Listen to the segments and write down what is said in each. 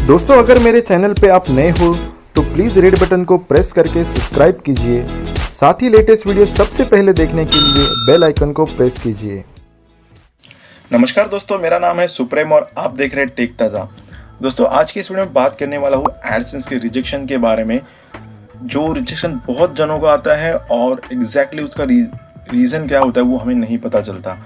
दोस्तों, अगर मेरे चैनल पे आप नए हो तो प्लीज़ रेड बटन को प्रेस करके सब्सक्राइब कीजिए। साथ ही लेटेस्ट वीडियो सबसे पहले देखने के लिए बेल आइकन को प्रेस कीजिए। नमस्कार दोस्तों, मेरा नाम है सुप्रेम और आप देख रहे हैं टेक ताज़ा। दोस्तों, आज की इस वीडियो में बात करने वाला हूँ एडसेंस के रिजेक्शन के बारे में। जो रिजेक्शन बहुत जनों को आता है और एग्जैक्टली उसका रीज़न क्या होता है वो हमें नहीं पता चलता।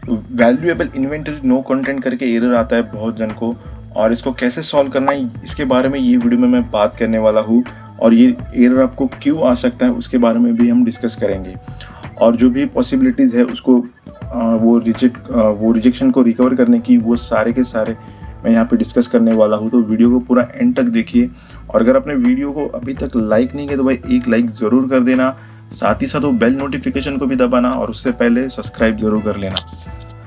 वैल्यूएबल इन्वेंटरी नो कंटेंट करके एरर आता है बहुत जन को, और इसको कैसे सॉल्व करना है इसके बारे में ये वीडियो में मैं बात करने वाला हूँ। और ये एरर आपको क्यों आ सकता है उसके बारे में भी हम डिस्कस करेंगे, और जो भी पॉसिबिलिटीज़ है उसको वो रिजेक्शन को रिकवर करने की वो सारे के सारे मैं यहाँ पे डिस्कस करने वाला हूँ। तो वीडियो को पूरा एंड तक देखिए, और अगर आपने वीडियो को अभी तक लाइक नहीं किया तो भाई एक लाइक ज़रूर कर देना। साथ ही साथ वो बेल नोटिफिकेशन को भी दबाना और उससे पहले सब्सक्राइब ज़रूर कर लेना।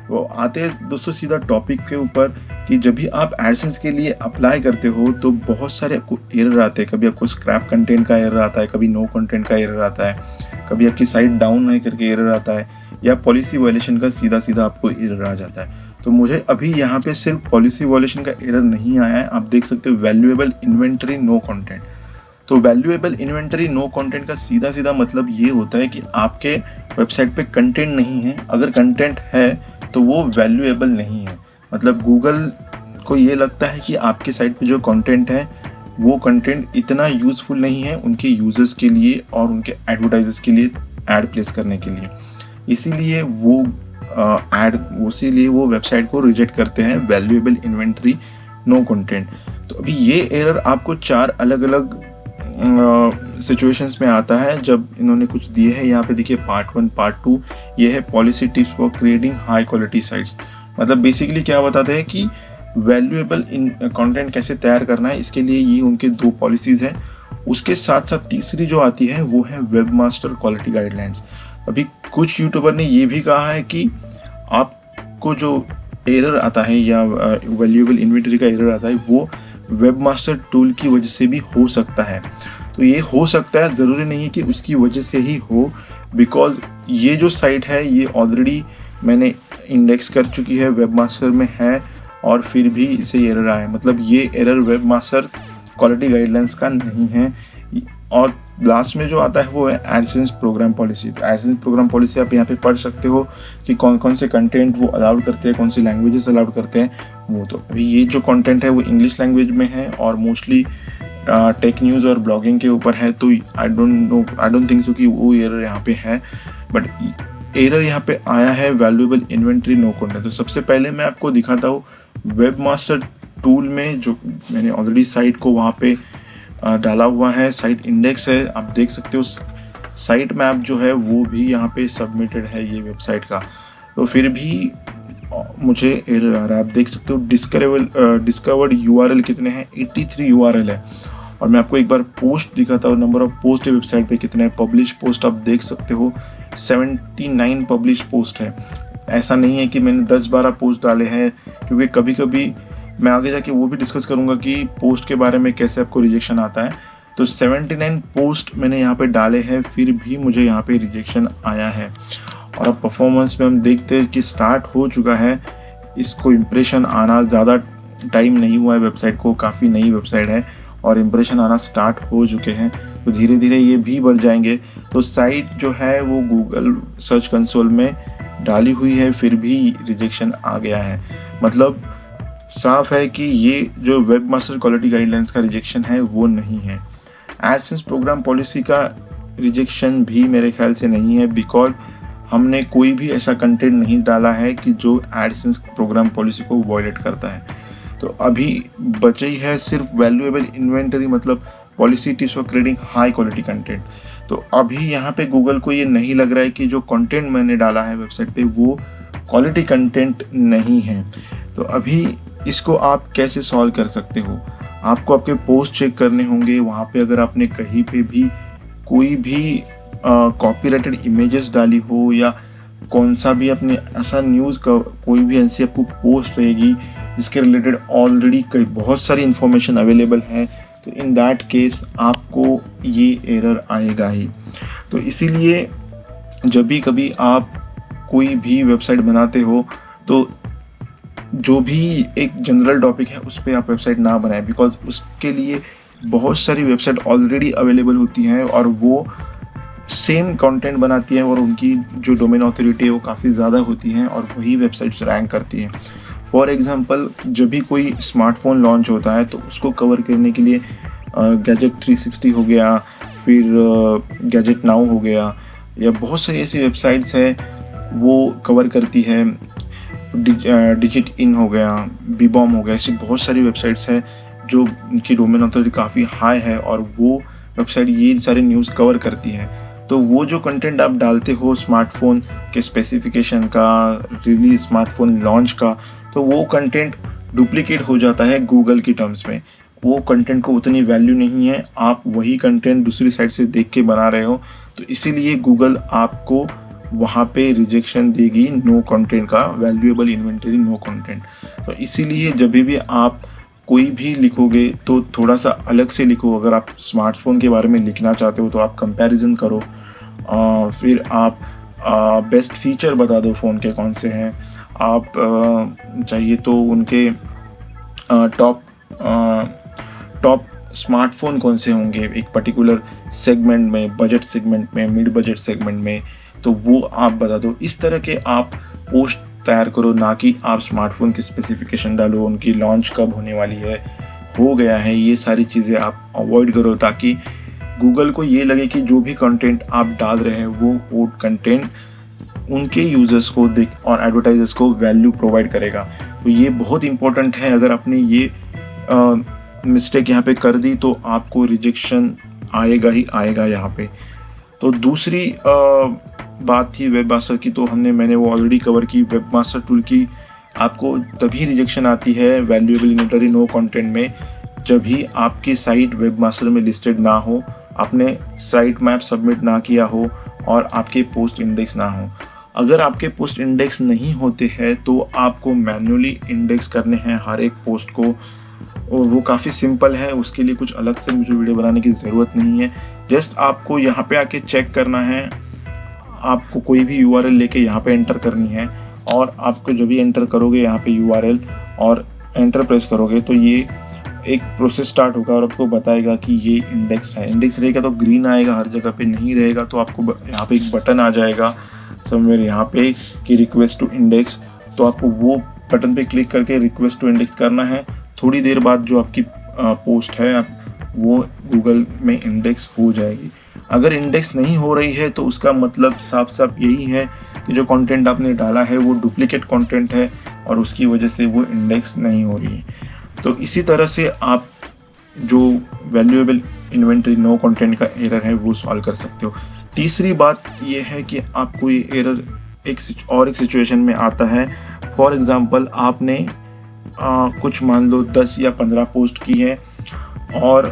तो आते हैं दोस्तों सीधा टॉपिक के ऊपर कि जब भी आप एडसेंस के लिए अप्लाई करते हो तो बहुत सारे आपको एरर आते हैं। कभी आपको स्क्रैप कंटेंट का एरर आता है, कभी नो कंटेंट का एरर आता है, कभी आपकी साइट डाउन नहीं करके एरर आता है, या पॉलिसी वायलेशन का सीधा सीधा आपको एरर आ जाता है। तो मुझे अभी यहाँ पे सिर्फ पॉलिसी वायलेशन का एरर नहीं आया है, आप देख सकते हो वैल्यूएबल इन्वेंटरी नो कंटेंट। तो वैल्यूएबल इन्वेंटरी नो कंटेंट का सीधा सीधा मतलब ये होता है कि आपके वेबसाइट पे कंटेंट नहीं है। अगर कंटेंट है तो वो वैल्यूएबल नहीं है। मतलब गूगल को ये लगता है कि आपके साइट पे जो कंटेंट है वो कंटेंट इतना यूज़फुल नहीं है उनके यूजर्स के लिए और उनके एडवर्टाइजर्स के लिए ऐड प्लेस करने के लिए, इसीलिए वो वेबसाइट को रिजेक्ट करते हैं वैल्यूएबल इन्वेंटरी नो कंटेंट। तो अभी ये एरर आपको 4 अलग अलग सिचुएशंस में आता है जब इन्होंने कुछ दिए हैं। यहाँ पे देखिए पार्ट 1 पार्ट 2 ये है policy tips for creating high quality sites. मतलब बेसिकली क्या बताते हैं कि वैल्यूएबल कंटेंट कैसे तैयार करना है, इसके लिए ये उनके 2 पॉलिसीज़ हैं। उसके साथ साथ तीसरी जो आती है वो है वेबमास्टर क्वालिटी गाइडलाइंस। अभी कुछ यूट्यूबर ने ये भी कहा है कि आपको जो एरर आता है या वैल्यूएबल इन्वेंटरी का एरर आता है वो वेबमास्टर टूल की वजह से भी हो सकता है। तो ये हो सकता है, ज़रूरी नहीं है कि उसकी वजह से ही हो, बिकॉज ये जो साइट है ये ऑलरेडी मैंने इंडेक्स कर चुकी है, वेबमास्टर में है, और फिर भी इसे एरर आया। मतलब ये एरर वेबमास्टर क्वालिटी गाइडलाइंस का नहीं है। और लास्ट में जो आता है वो है एडसेंस प्रोग्राम पॉलिसी। तो एडसेंस प्रोग्राम पॉलिसी आप यहाँ पे पढ़ सकते हो कि कौन कौन से कंटेंट वो अलाउड करते हैं, कौन सी लैंग्वेजेस अलाउड करते हैं। वो तो अभी ये जो कंटेंट है वो इंग्लिश लैंग्वेज में है और मोस्टली टेक न्यूज़ और ब्लॉगिंग के ऊपर है। तो आई डोंट थिंक सो कि वो एरर यहाँ पे है, बट एरर यहाँ पे आया है वैल्यूएबल इन्वेंटरी नो कंटेंट। तो सबसे पहले मैं आपको दिखाता हूँ वेबमास्टर टूल में जो मैंने ऑलरेडी साइट को वहाँ पे डाला हुआ है। साइट इंडेक्स है, आप देख सकते हो। साइट मैप जो है वो भी यहाँ पे सबमिटेड है ये वेबसाइट का। तो फिर भी मुझे एरर आ रहा है। आप देख सकते हो डिस्कवर्ड यूआरएल कितने हैं, 83 यूआरएल है। और मैं आपको एक बार पोस्ट दिखाता हूँ, नंबर ऑफ पोस्ट है वेबसाइट पे कितने हैं। पब्लिश पोस्ट आप देख सकते हो 79 पब्लिश पोस्ट है। ऐसा नहीं है कि मैंने 10-12 पोस्ट डाले हैं, क्योंकि कभी कभी मैं आगे जाके वो भी डिस्कस करूँगा कि पोस्ट के बारे में कैसे आपको रिजेक्शन आता है। तो 79 पोस्ट मैंने यहाँ पे डाले हैं, फिर भी मुझे यहाँ पे रिजेक्शन आया है। और अब परफॉर्मेंस में हम देखते हैं कि स्टार्ट हो चुका है, इसको इम्प्रेशन आना ज़्यादा टाइम नहीं हुआ है, वेबसाइट को काफ़ी नई वेबसाइट है और इम्प्रेशन आना स्टार्ट हो चुके हैं। तो धीरे धीरे ये भी बढ़ जाएंगे। तो साइट जो है वो गूगल सर्च कंसोल में डाली हुई है, फिर भी रिजेक्शन आ गया है। मतलब साफ है कि ये जो वेबमास्टर क्वालिटी गाइडलाइंस का रिजेक्शन है वो नहीं है। एडसेंस प्रोग्राम पॉलिसी का रिजेक्शन भी मेरे ख्याल से नहीं है, बिकॉज हमने कोई भी ऐसा कंटेंट नहीं डाला है कि जो एडसेंस प्रोग्राम पॉलिसी को वॉयलेट करता है। तो अभी बची है सिर्फ वैल्यूएबल इन्वेंटरी, मतलब policy tips for creating high quality content. तो अभी यहाँ पे गूगल को ये नहीं लग रहा है कि जो कंटेंट मैंने डाला है वेबसाइट पे वो क्वालिटी कंटेंट नहीं है। तो अभी इसको आप कैसे सॉल्व कर सकते हो, आपको आपके पोस्ट चेक करने होंगे। वहाँ पे अगर आपने कहीं पे भी कोई भी कॉपीराइटेड इमेजेस डाली हो या कौन सा भी अपने ऐसा न्यूज़ का कोई भी ऐसी आपको पोस्ट रहेगी जिसके रिलेटेड ऑलरेडी कई बहुत सारी इन्फॉर्मेशन अवेलेबल है, तो इन दैट केस आपको ये एरर आएगा ही। तो इसीलिए जब भी कभी आप कोई भी वेबसाइट बनाते हो तो जो भी एक जनरल टॉपिक है उस पर आप वेबसाइट ना बनाएं, बिकॉज उसके लिए बहुत सारी वेबसाइट ऑलरेडी अवेलेबल होती हैं और वो सेम कंटेंट बनाती हैं और उनकी जो डोमेन ऑथोरिटी है वो काफ़ी ज़्यादा होती हैं और वही वेबसाइट्स रैंक करती हैं। फॉर एग्जांपल, जब भी कोई स्मार्टफोन लॉन्च होता है तो उसको कवर करने के लिए गैजेट 360 हो गया, फिर गैजेट नाउ हो गया, या बहुत सारी ऐसी वेबसाइट्स है वो कवर करती है। डिजिट इन हो गया, बीबॉम हो गया, ऐसी बहुत सारी वेबसाइट्स हैं जो उनकी डोमेन ऑथोरिटी काफ़ी हाई है और वो वेबसाइट ये सारे न्यूज़ कवर करती है। तो वो जो कंटेंट आप डालते हो स्मार्टफोन के स्पेसिफिकेशन का, रिलीज स्मार्टफोन लॉन्च का, तो वो कंटेंट डुप्लीकेट हो जाता है गूगल की टर्म्स में। वो कंटेंट को उतनी वैल्यू नहीं है, आप वही कंटेंट दूसरी साइड से देख के बना रहे हो, तो इसीलिए गूगल आपको वहाँ पे रिजेक्शन देगी नो कंटेंट का, वैल्यूएबल इन्वेंटरी नो कंटेंट। तो इसीलिए जब भी आप कोई भी लिखोगे तो थोड़ा सा अलग से लिखो। अगर आप स्मार्टफोन के बारे में लिखना चाहते हो तो आप कंपैरिजन करो, फिर आप बेस्ट फीचर बता दो फ़ोन के कौन से हैं, आप चाहिए तो उनके टॉप स्मार्टफोन कौन से होंगे एक पर्टिकुलर सेगमेंट में, बजट सेगमेंट में, मिड बजट सेगमेंट में, तो वो आप बता दो। इस तरह के आप पोस्ट तैयार करो, ना कि आप स्मार्टफोन की स्पेसिफिकेशन डालो, उनकी लॉन्च कब होने वाली है, हो गया है, ये सारी चीज़ें आप अवॉइड करो, ताकि गूगल को ये लगे कि जो भी कंटेंट आप डाल रहे हैं वो कंटेंट उनके यूज़र्स को और एडवर्टाइजर्स को वैल्यू प्रोवाइड करेगा। तो ये बहुत इंपॉर्टेंट है। अगर आपने ये मिस्टेक यहाँ पे कर दी तो आपको रिजेक्शन आएगा ही आएगा यहाँ पे। तो दूसरी बात थी वेबमास्टर की, तो मैंने वो ऑलरेडी कवर की। वेबमास्टर टूल की आपको तभी रिजेक्शन आती है वैल्यूएबल इन्वेंटरी नो कंटेंट में, जब भी आपकी साइट वेबमास्टर में लिस्टेड ना हो, आपने साइट मैप सबमिट ना किया हो और आपके पोस्ट इंडेक्स ना हो। अगर आपके पोस्ट इंडेक्स नहीं होते हैं तो आपको मैन्युअली इंडेक्स करने हैं हर एक पोस्ट को, और वो काफ़ी सिंपल है। उसके लिए कुछ अलग से मुझे वीडियो बनाने की ज़रूरत नहीं है। जस्ट आपको यहाँ पे आके चेक करना है, आपको कोई भी URL लेके यहाँ पे एंटर करनी है, और आपको जब भी एंटर करोगे यहाँ पे URL और एंटर प्रेस करोगे तो ये एक प्रोसेस स्टार्ट होगा और आपको बताएगा कि ये इंडेक्स है। इंडेक्स रहेगा तो ग्रीन आएगा, हर जगह पे नहीं रहेगा तो आपको यहाँ पे एक बटन आ जाएगा समवेयर यहाँ पे कि रिक्वेस्ट टू इंडेक्स, तो आपको वो बटन पे क्लिक करके रिक्वेस्ट टू इंडेक्स करना है। थोड़ी देर बाद जो आपकी पोस्ट है वो गूगल में इंडेक्स हो जाएगी। अगर इंडेक्स नहीं हो रही है तो उसका मतलब साफ साफ यही है कि जो कंटेंट आपने डाला है वो डुप्लीकेट कंटेंट है और उसकी वजह से वो इंडेक्स नहीं हो रही है। तो इसी तरह से आप जो वैल्यूएबल इन्वेंटरी नो कंटेंट का एरर है वो सॉल्व कर सकते हो। तीसरी बात ये है कि आपको ये एरर एक सिचुएशन में आता है। फॉर एग्जांपल, आपने कुछ मान लो 10 या 15 पोस्ट की है और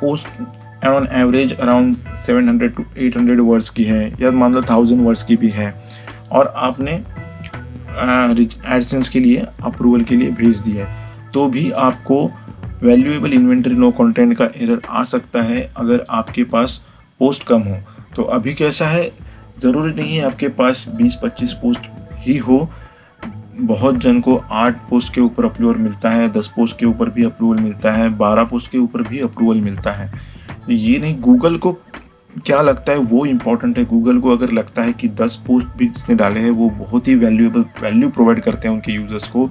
post on average around 700 to 800 words की है, या मान लो 1000 वर्ड्स की भी है, और आपने एडसेंस के लिए अप्रूवल के लिए भेज दिया है, तो भी आपको वैल्यूएबल इन्वेंटरी नो कंटेंट का एरर आ सकता है अगर आपके पास पोस्ट कम हो। तो अभी कैसा है, ज़रूरी नहीं है आपके पास 20-25 पोस्ट ही हो। बहुत जन को 8 पोस्ट के ऊपर अप्रूवल मिलता है, 10 पोस्ट के ऊपर भी अप्रूवल मिलता है, 12 पोस्ट के ऊपर भी अप्रूवल मिलता है। ये नहीं, गूगल को क्या लगता है वो इम्पोर्टेंट है। गूगल को अगर लगता है कि 10 पोस्ट भी जिसने डाले हैं वो बहुत ही वैल्यू प्रोवाइड करते हैं उनके यूज़र्स को,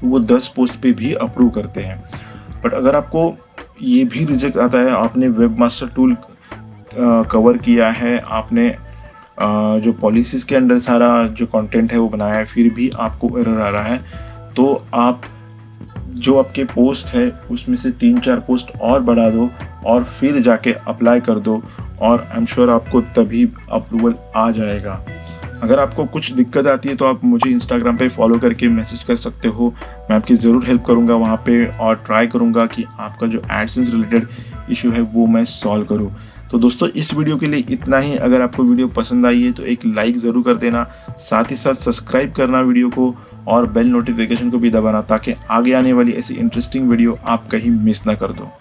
तो वो 10 पोस्ट पे भी अप्रूव करते हैं। बट अगर आपको ये भी रिजेक्ट आता है, आपने वेबमास्टर टूल कवर किया है, आपने जो पॉलिसीज़ के अंडर सारा जो कंटेंट है वो बनाया है, फिर भी आपको एरर आ रहा है, तो आप जो आपके पोस्ट है उसमें से 3-4 पोस्ट और बढ़ा दो और फिर जाके अप्लाई कर दो, और आई एम श्योर आपको तभी अप्रूवल आ जाएगा। अगर आपको कुछ दिक्कत आती है तो आप मुझे इंस्टाग्राम पे फॉलो करके मैसेज कर सकते हो, मैं आपकी ज़रूर हेल्प करूँगा वहाँ पे, और ट्राई करूँगा कि आपका जो एडसेंस रिलेटेड इशू है वो मैं सॉल्व करूँ। तो दोस्तों, इस वीडियो के लिए इतना ही। अगर आपको वीडियो पसंद आई है तो एक लाइक ज़रूर कर देना, साथ ही साथ सब्सक्राइब करना वीडियो को और बेल नोटिफिकेशन को भी दबाना, ताकि आगे आने वाली ऐसी इंटरेस्टिंग वीडियो आप कहीं मिस ना कर दो।